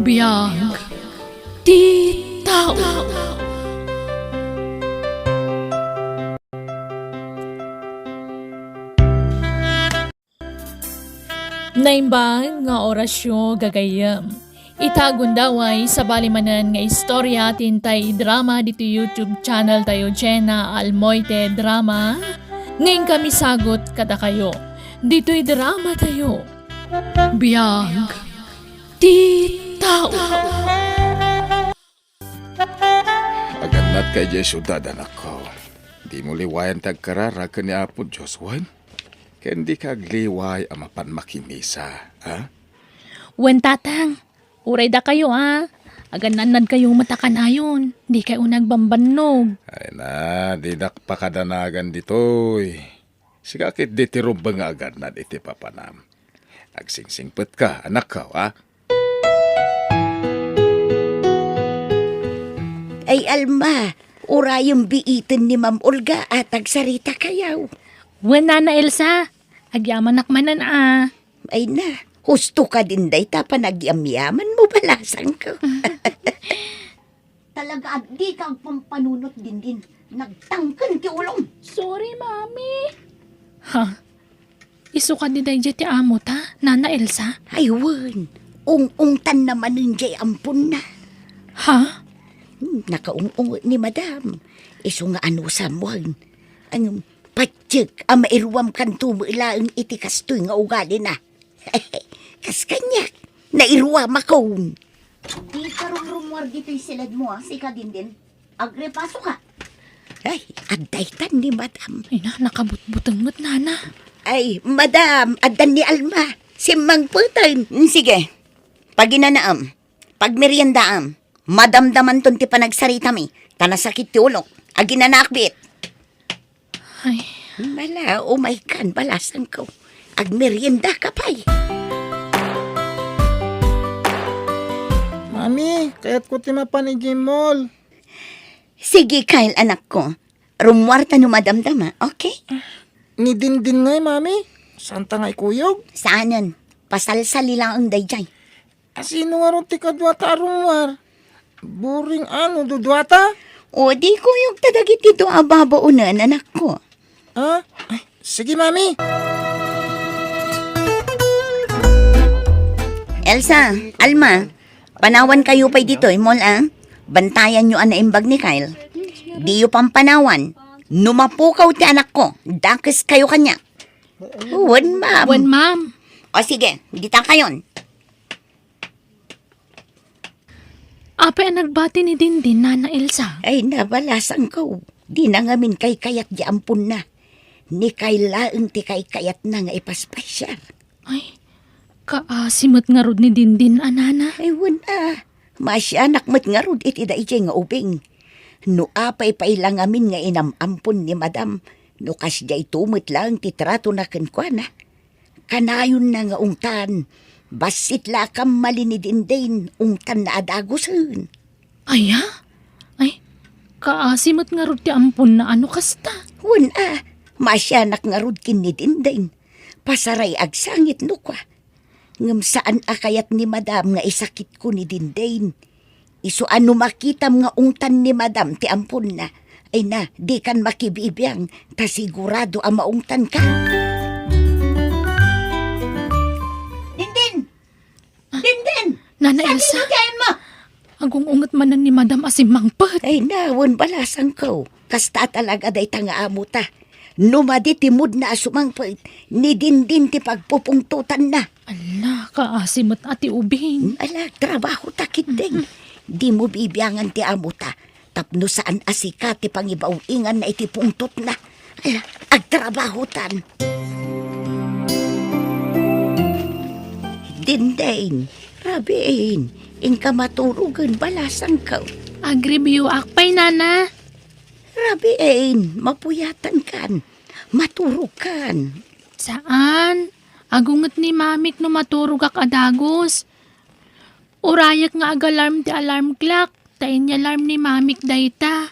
Biyag di tao. Naimbang nga orasyon gagayam. Itagundaway sa balimanan nga istorya tintay drama dito YouTube channel tayo Jenna Almoite Drama. Ngayon kami sagot kada kayo. Dito'y drama tayo. Biyag di tao. Aganat kay Jesuda, anak ko. Di mo liwayan tagkarara ka ni Apo Diyos, wan? Kaya hindi kagliway ang mapan makimisa, ha? Wen tatang, uray da kayo Agananad kayong matakan ayon. Di kayo nagbambanog. Ay na, di nakpakadanagan ditoy. Sigakit di tirubang nga aganad iti papanam. Agsingsingpet ka, anak ko, ha? Ay Alma, ura yung biitin ni Ma'am Olga at agsarita kayaw. Wen Nana Elsa, agyaman nakmanan Ay na, husto ka din day ta panagyamyaman mo balasan ko. Talaga di kang pampanunot din. Nagtangkan ti ulong. Sorry, Mami. Ha? Isu ka di day ti amo ta, Nana Elsa? Ay wan, ung-ungtan naman nun jay ampun na. Ha? Nakaung-ung ni Madam. Isu nga ano sa muhan. Ang patsik ang mairuwam kan tumilaang iti kastoy nga ugali na. Kas kanyak, nairuwam ako. Di karong rumor dito'y silad mo si Kadindin. Agrepaso ka. Ay, adaytan ni Madam. Ay na, nakabutbutangot, Nana. Ay, Madam, adan ni Alma. Simang putan. Sige, paginanaam, pagmeriendaam, madamdaman ton ti panagsarita mi, tanasakit ti ulok, aginanakbit. Ay, Mala, umay kan, balasan ko. Agmerienda ka pa'y. Mami, kaya't ko ti mapanigim mall. Sige, Kyle, anak ko. Rumwarta no madamdama, okay? Ni Dindin ngay, mami. Santa ngay kuyog. Saanan? Pasalsali lang ang dayjay. Asino nga ron ti kadwata arumwar? Buring dudwata? O di kuyog tadagit ito ababaunan, anak ko. Ha? Ay, sige, mami. Elsa, Alma, panawan kayo pa'y dito, mol Bantayan nyo ang naimbag ni Kyle. Di yo pampanawan. Numapukaw ti anak ko. Dakis kayo kanya. Wan, ma'am. Wen, Ma'am. O sige, dita kayon. Apa ang nagbati ni Dindin, Nana Elsa? Ay, nabalasan ko. Di na ngamin kay kayat di ampun na. Ni kailaang ti kay kayat na nga ipaspasyal. Ay, kaasimot nga rod ni Dindin, Nana. Ay, wan Masyanak mat nga rod iti da iti nga ubing. No apay pailang amin nga inamampun ni Madam. No kasya itumot lang titrato na kenkwana. Kanayon na nga ungtan. Basit lakam mali ni Dindin ungtan na adagusun. Ay, Ay, kaasimot nga rod ti ampun na kasta. Wan masyanak nga rod kin ni Dindin. Pasaray agsangit no kwa. Ngam saan akayat ni Madam nga isakit ko ni Dindin. Isu ano makitam nga ungtan ni Madam ti ampun na. Ay na, di kan makibibiyang, ta sigurado ang maungtan ka. Dindin! Dindin! Nana Elsa, Sabihin mo! agungungot manan ni Madam asimangpat. Ay nawan balasan ko. Kasta talaga day tanga amo ta. Numadi timud na asumangpait. Ni Dindin ti pagpupungtutan na. Ala, kaasimot ati ubing. Ala, trabaho takit din. Di mo bibiyangan ti amo ta. Tapno saan asika ti pangibawingan na iti pungtot na. Ala, agtrabaho tan. Dindin, rabiin, inka maturugan balasan ka. Agribiyo akpay, Nana. Rabiin, mapuyatan kan. Maturukan. Saan? Agungot ni Mamik no maturog ak adagos. Urayak nga ag-alarm ti alarm clock. Tain niya alarm ni Mamik dayta.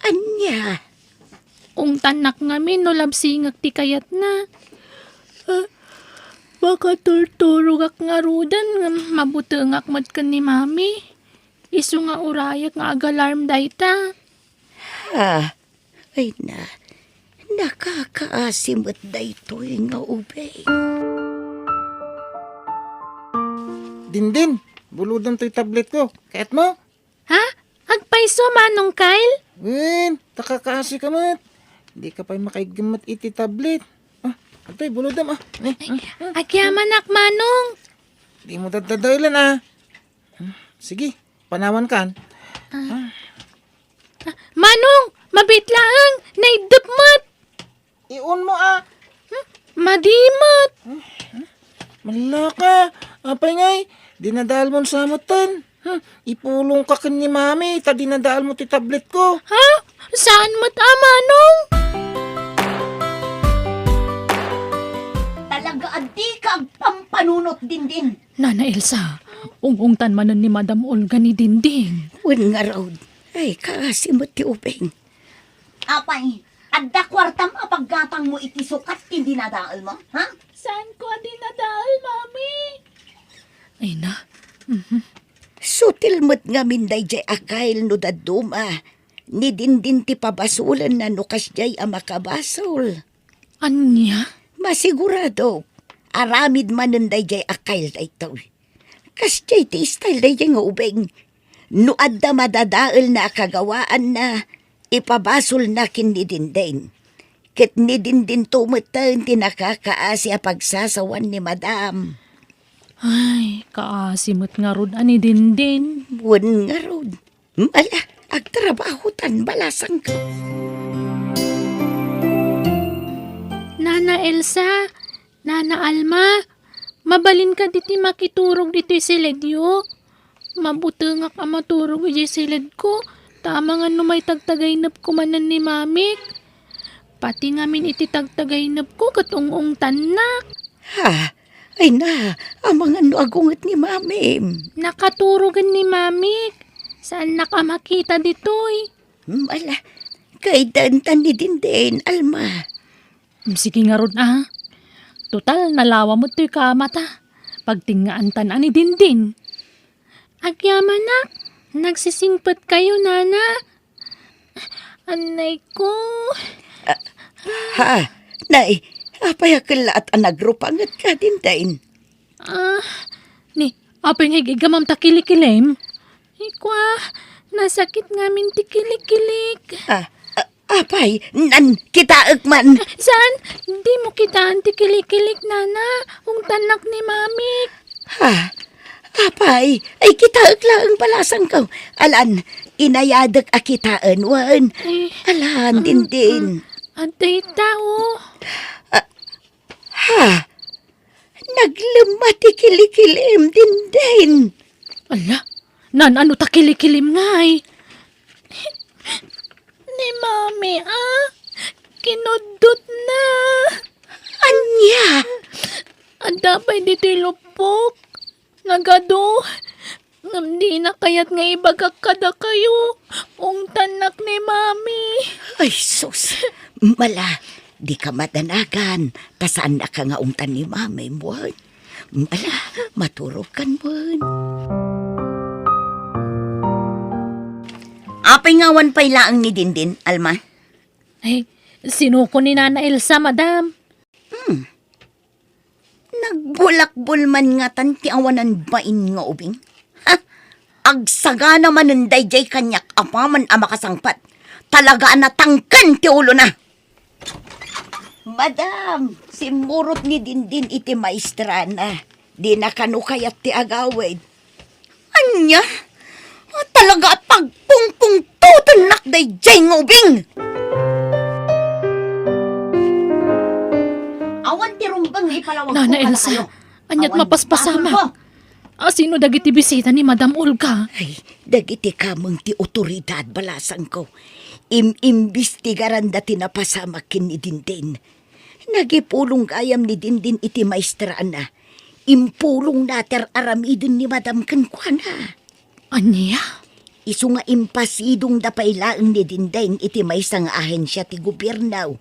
Anya? Ung tanak ngamin no labsingag ti kayat na. Baka turturugak nga rudan nga mabutengak mat ka ni mami. Isu nga urayak nga agalarm dayta. Ha, ay nakakaasimot daytoy nga ubing. Dindin, buludan to'y tablet ko. Kahit mo? Ha? Agpaiso manong Kyle? Win, takakaasi ka mat. Hindi ka pa'y makaigamat iti tablet. Atoy, buludam Agyamanak manong. Di mo dadadailan Sige, panawan kan. Manong, mabitlaang, naidupmat. Iun mo Madimat. Malaka. Apay ngay, dinadal mo sa mutan. Ipulong ka kan ni mami, ta dinadal mo ti tablet ko. Ha? Saan mat manong? Talaga adi ka ang pampanunot din. Nana Elsa, ungungtan manan ni Madam Olga ni Dinding. Wen nga raw, ay kaasimot ti ubing. Apay, adda kwartam apaggatang mo iti sukat hindi nadaal mo, ha? Saan ko dinadal, Mami? Ay na, Sutil mo't nga minday jay akail no daduma. Ni dindin ti pabasulan na nukas jay amakabasol. anya? Masigurado, aramid manunday jay akail dayto. Kas jay ti style day jay nga ubing. No adda madadaal na kagawaan na ipabasol na kin ni dindin. Kit ni dindin tumutang ti nakakaasi a pagsasawan ni madam. Ay, kaasimot nga rod ani Dindin. Wen nga rod. Mala, agtrabahutan balasang ka. Nana Elsa, Nana Alma, mabalin ka diti makiturog dito si Ledyo. Mabutengak ang maturog iti silid ko. Tama nga no may tagtagaynap ko manan ni Mamik. Pati ngamin iti tagtagaynap ko katungong tanak. Ha, ay na, ang mga nuagungat ni mami. Nakaturogan ni Mamik. Saan nakamakita ditoy? Mala, kay dantan ni Dindin, Alma. Sige nga ron Total, nalawa mo to'y kamata. Pagtingaan tan ani Dindin. Agyaman na, nagsisingpet kayo, Nana. Anay ko. Ha, nay, apayakala at anagrupangat ka Dindin. Apay nga gigamam takilikilim. Ikwa, nasakit ngamin tikilik-kilik. Apay, nan kitaak man. Saan? Di mo kitaan tikilik-kilik, Nana. Kung tanak ni Mamik. Ha, apay, ay kitaak lang balasang ka. Alan, inayadak a kitaan, wan. Alan, Dindin. Atay tao. Ha, naglumati kilikilim, Dindin. Ala, ano takilikilim nga Ni Mami, kinudot na. Anya? Adapay dito'y lupok. Nagado. Di na kayat nga ibagak kada kayo. Ung tanak ni Mami. Ay, sus. Mala, di ka madanagan. Tasaan na ka nga ungtan ni mamay mo. Mala, maturokan mo. Apay ngawan pa'y laang ni Dindin, Alma. Ay, sinuko ni Nana Elsa, Madam. Nagbulakbol man nga tanti awanan bain nga ubing. Ha? Agsaga naman ng dayjay kanyak apaman amakasangpat. Talaga na tangkan ti ulo na. Madam, simurot ni Dindin iti maestra na. Di na kanukayat ti agawid. Anya? Talaga pagpungpung tutunak dayjay nga ubing. Awan ti rumbang ipalawag Nana ko pala Elsa, kayo. anyat Awan mapaspasama. basol ko. Sino dagiti bisita ni Madam Olga? Ay, dagiti kamang ti otoridad balasang ko. Imbestigaran dati na pasamakin ni Dindin. Nagipulong gayam ni Dindin iti maestra na. Impulong nater aramidin ni Madam Kankwana. Anya? Isu nga impasidong da pailaang ni Dindeng iti may sang ahensya ti gobyernaw.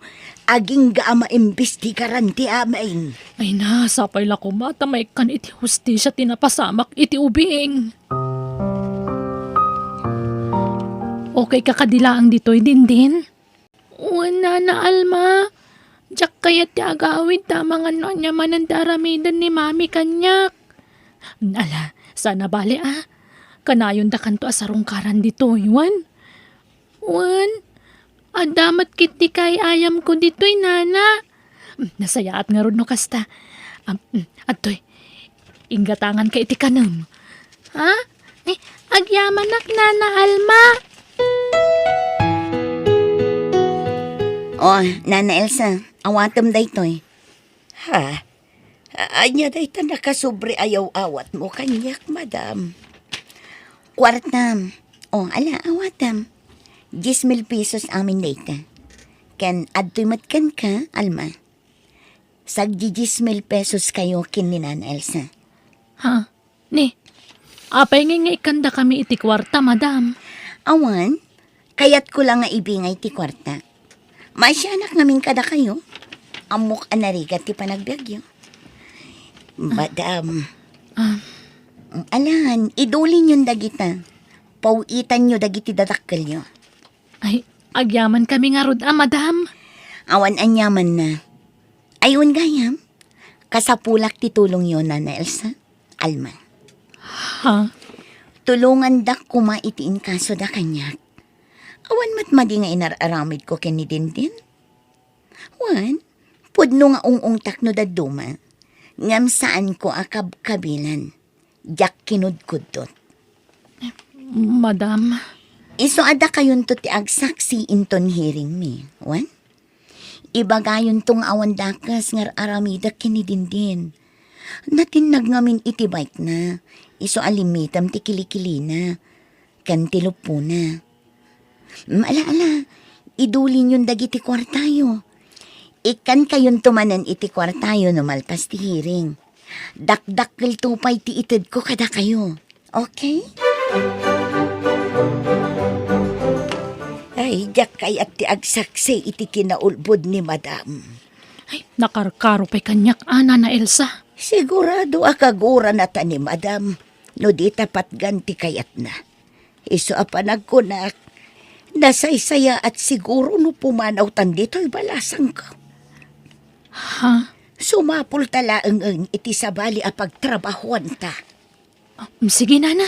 Aging gaama imbestigaran ti amain. Ay na, sapay la ko matamay kan iti hustisya tinapasamak iti ubing. Okay kakadilaang dito'y dindin? Wala na, Alma. Diyak kaya ti agawid tamang ano niya man ang daramidan ni mami kanyak. Ala, sana bali Kanayon da kanto asarungkaran dito, Juan. Juan, adamat kiti kay ayam ko dito'y nana. Nasayaat nga ron no kasta. Atoy, inggatangan ka iti kanam. Ha? Agyamanak nana Alma. Oh, Nana Elsa, awatam da ito'y. Ha? Anya day ta nakasubre ayaw-awat mo kanyak, madam. Kwartam. Oh, ala, awatam. 10,000 pesos amin data. Kan adto'y matkan ka, Alma. Sag 10,000 pesos kayo kin ni Nana Elsa. Ha? Ni, apay nga ikanda kami iti kwarta, madam. Awan, kayat ko lang nga ibingay ti kwarta. Masyanak namin kada kayo. Amok anarigat ti panagbiagyo. Madam, Alan, idulin yung dagita. Pauitan nyo dagiti dadakkel nyo. Ay, agyaman kami nga rod, madam. Awan anyaman na. Ayun gayam, kasapulak ti tulong yun, Nana Elsa. Alma. Ha? Tulungan dak kuma itiin kaso da kanyak. Awan matmadi nga inararamid ko ken ni Dindin. Wan, pudno nga ung takno da duma. Ngam saan ko akab kabilan. Jak kinudkudot. Madam. Iso ada kayon to ti agsaksi inton hearing mi. Wan? Ibagayon tong awan dakas ngar aramida kinidindin. Natinag ngamin iti bike na. Iso alimitam ti kilikili na. Kan ti lupo na. Ala, idulin yung dagiti kwartayo. Ikan kayon tumanan iti kwartayo no malpas ti hearing. Dakdakkel tupay ti ited ko kada kayo. Okay? ay jak kayat ti agsaksi iti kinaulbod ni madam. Ay, nakarkaro pa'y kanyak, Nana Elsa. Sigurado akagura na ta ni madam, no di tapat ganti kayat na. Iso apanagkunak, nasaysaya at siguro no pumanaw tan dito'y balasang ko. Ha? Sumapul talaang iti sabali a pagtrabahuan ta. Sige, Nana.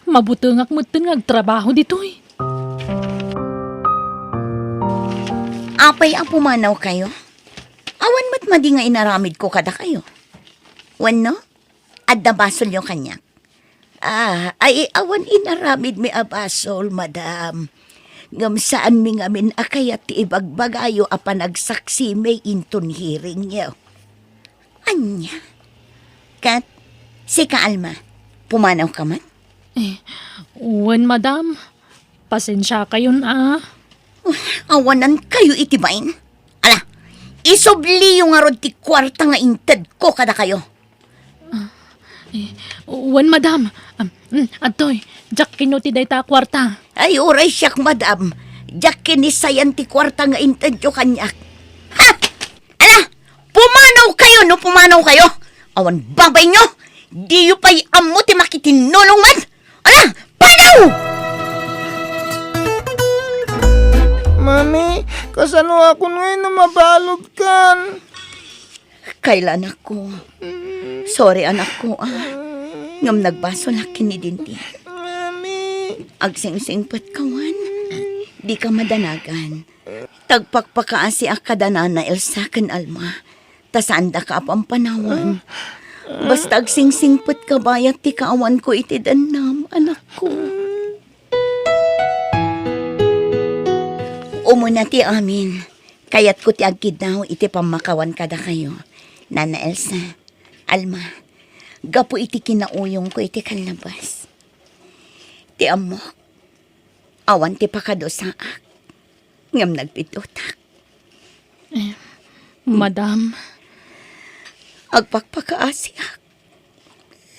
Mabutungak mo agtrabaho dito'y. Apay ang pumanaw kayo? Awan mat madi nga inaramid ko kada kayo. Wano? Adda basol yung kanya. Ay awan inaramid mi abasol, madam. Ngam saan mi ngamin akayat ti ibagbagayo a panagsaksi may inton hearing niyo. Anya? Kat, si Alma, pumanaw ka man? Uwan, madam. Pasensya kayo na. Awanan kayo itibain? Ala, isobli yung arod ti kwarta nga inted ko kada kayo. Uwan, madam. Atoy, jak kinuti day ta kwarta. Ay oray siyak, madam. Jak kinisayan ti kwarta nga inted yo kanyak. Ha! Ala, pumanaw kayo no pumanaw kayo. Awan babay nyo, di yu pa'y amo ti makitinulong man. Ala, panaw! Mami, kasano ako ngayon na mabalog kan? Kailan ako? Sorry anak ko Ngam nagbaso laki ni Dinti. Mami. Agsing-singpat kawan. Di ka madanagan. Tagpakpakaasi akadana na Elsa ken Alma. Tasanda ka pampanawan. Basta agsing-singpat ka bayat ti kaawan ko iti danam, anak ko. Umuna ti amin. Kayat ko ti agkid iti pamakawan kada kayo. Nana Elsa, Alma, gapo iti kinauyong ko iti kalabas. Ti amo, awan ti pakadosaak. Ngam nagpitutak. Madam. Agpakpakaasiak.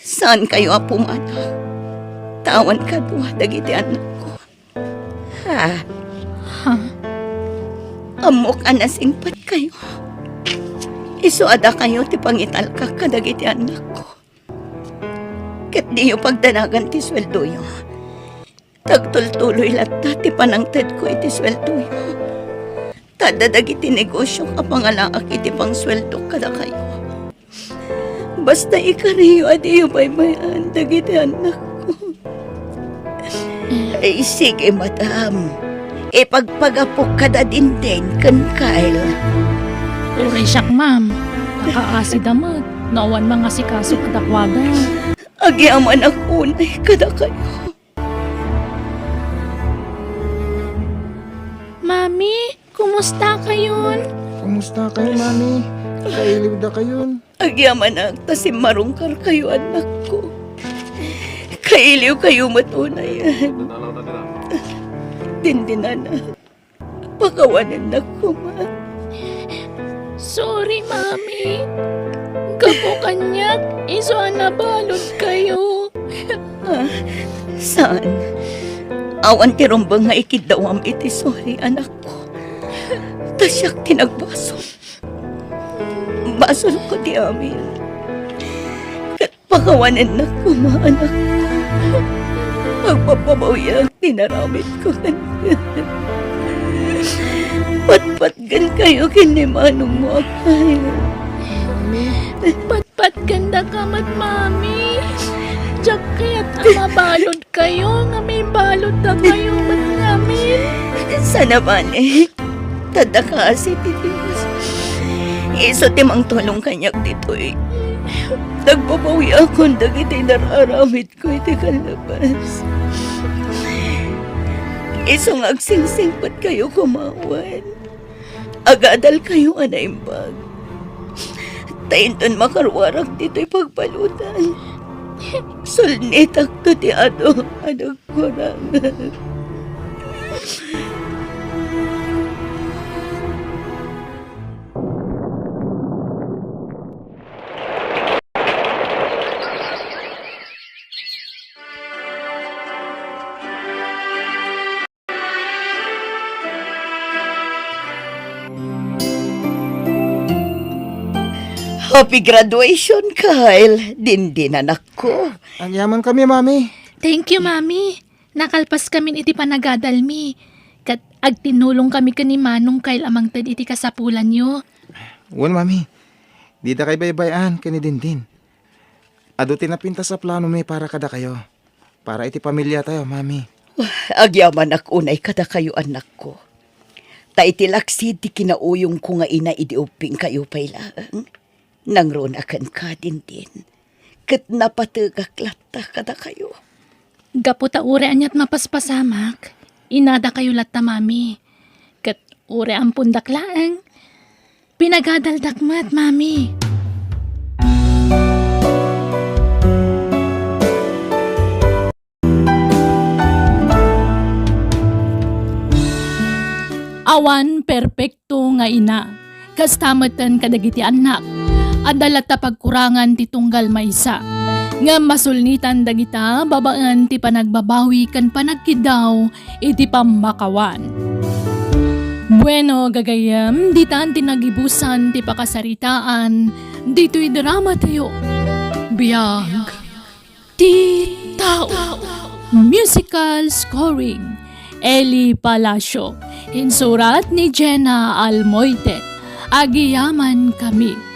Saan kayo apumanaw? tawan ka duwa dagiti anak ko. Ha? Ha? Amok anasingpat kayo. Isuada kayo ti pangitalka kadagiti anak ko. Ket diyo pagdanagan ti sweldo yo. Tagtultuloy latta ti panangted ko iti sweldo yo. Tadadagiti negosyo kapangalaak iti pang sweldo kada kayo. Basta ikariyo adiyo baybayan dagiti anak ko. Ay sige madam. Ipagpagapok kada din kan Kyle. Uray siyak, ma'am. Kakaasid amat. Nawan mga sikaso kadakwagan. Agyaman ako unay kada kayo. Mami, kumusta kayon? Kumusta kayo, mami? Kailiw da kayon. Agyaman ang tasimarungkar kayo anak ko. Kailiw kayo matunayan. Dindinan na. Pakawanan na ko, ma. Sorry, mami. Gapo kanyak, iso nabalot kayo. Saan? Awan ti rumbang nga ikidawam iti sorry anak ko. Tasyak tinagbaso. Basol ko ti amin. Kat pakawanan na ko, ma anak ko. Pagpapabawiyang tinaramit ko kanya. Patpatgan kayo kinimanong mo kayo. Patpat ganda kamat, mami. Diyak kaya't mabalot kayo, nga may balot na kayo, ba't namin? Sana ba ni? Tadaka si Titiwas. Iso timang tulong kanyak dito eh. Nagpapawi ako dagiti nararamit ko iti kalabas. Isong agsingsingpat kayo kumawan. Agadal kayo anaimbag. Tainton makarwarag dito'y pagpalutan. Sulnitak to ti ano kurang. Happy graduation, Kyle. Din anak ko. Anyaman kami, mami. Thank you, mami. Nakalpas kami iti panagadalmi. Kat agtinulong kami kani Manong Kyle amang tad iti kasapulan nyo. Wan, mami. Di da kay baybayan, kani din. Ado tinapinta sa plano may para kada kayo. Para iti pamilya tayo, mami. Agyaman ak unay kada kayo anak ko. Ta itilaksid ti kinauyong ko nga ina idiuping kayo pailang. Nangrunakan ka din. Kat napatagak latta kada kayo. Gapo ta ure anyat mapaspasamak. Inada kayo latta, mami. Kat ure ang pundaklaan. Pinagadaldakmat, mami. Awan perpekto nga ina. Kastamatan kadagiti anak. Adalat ta pagkurangan ti tunggal maysa. Nga masulnitan dagita babaan ti panagbabawi kan panagkidaw iti pamakawan. Bueno, gagayam, ditan tinagibusan ti pakasaritaan, dito'y drama tayo. Biyag, ti tao. Musical scoring, Eli Palacio. Insurat ni Jenna Almoite. Agiyaman kami.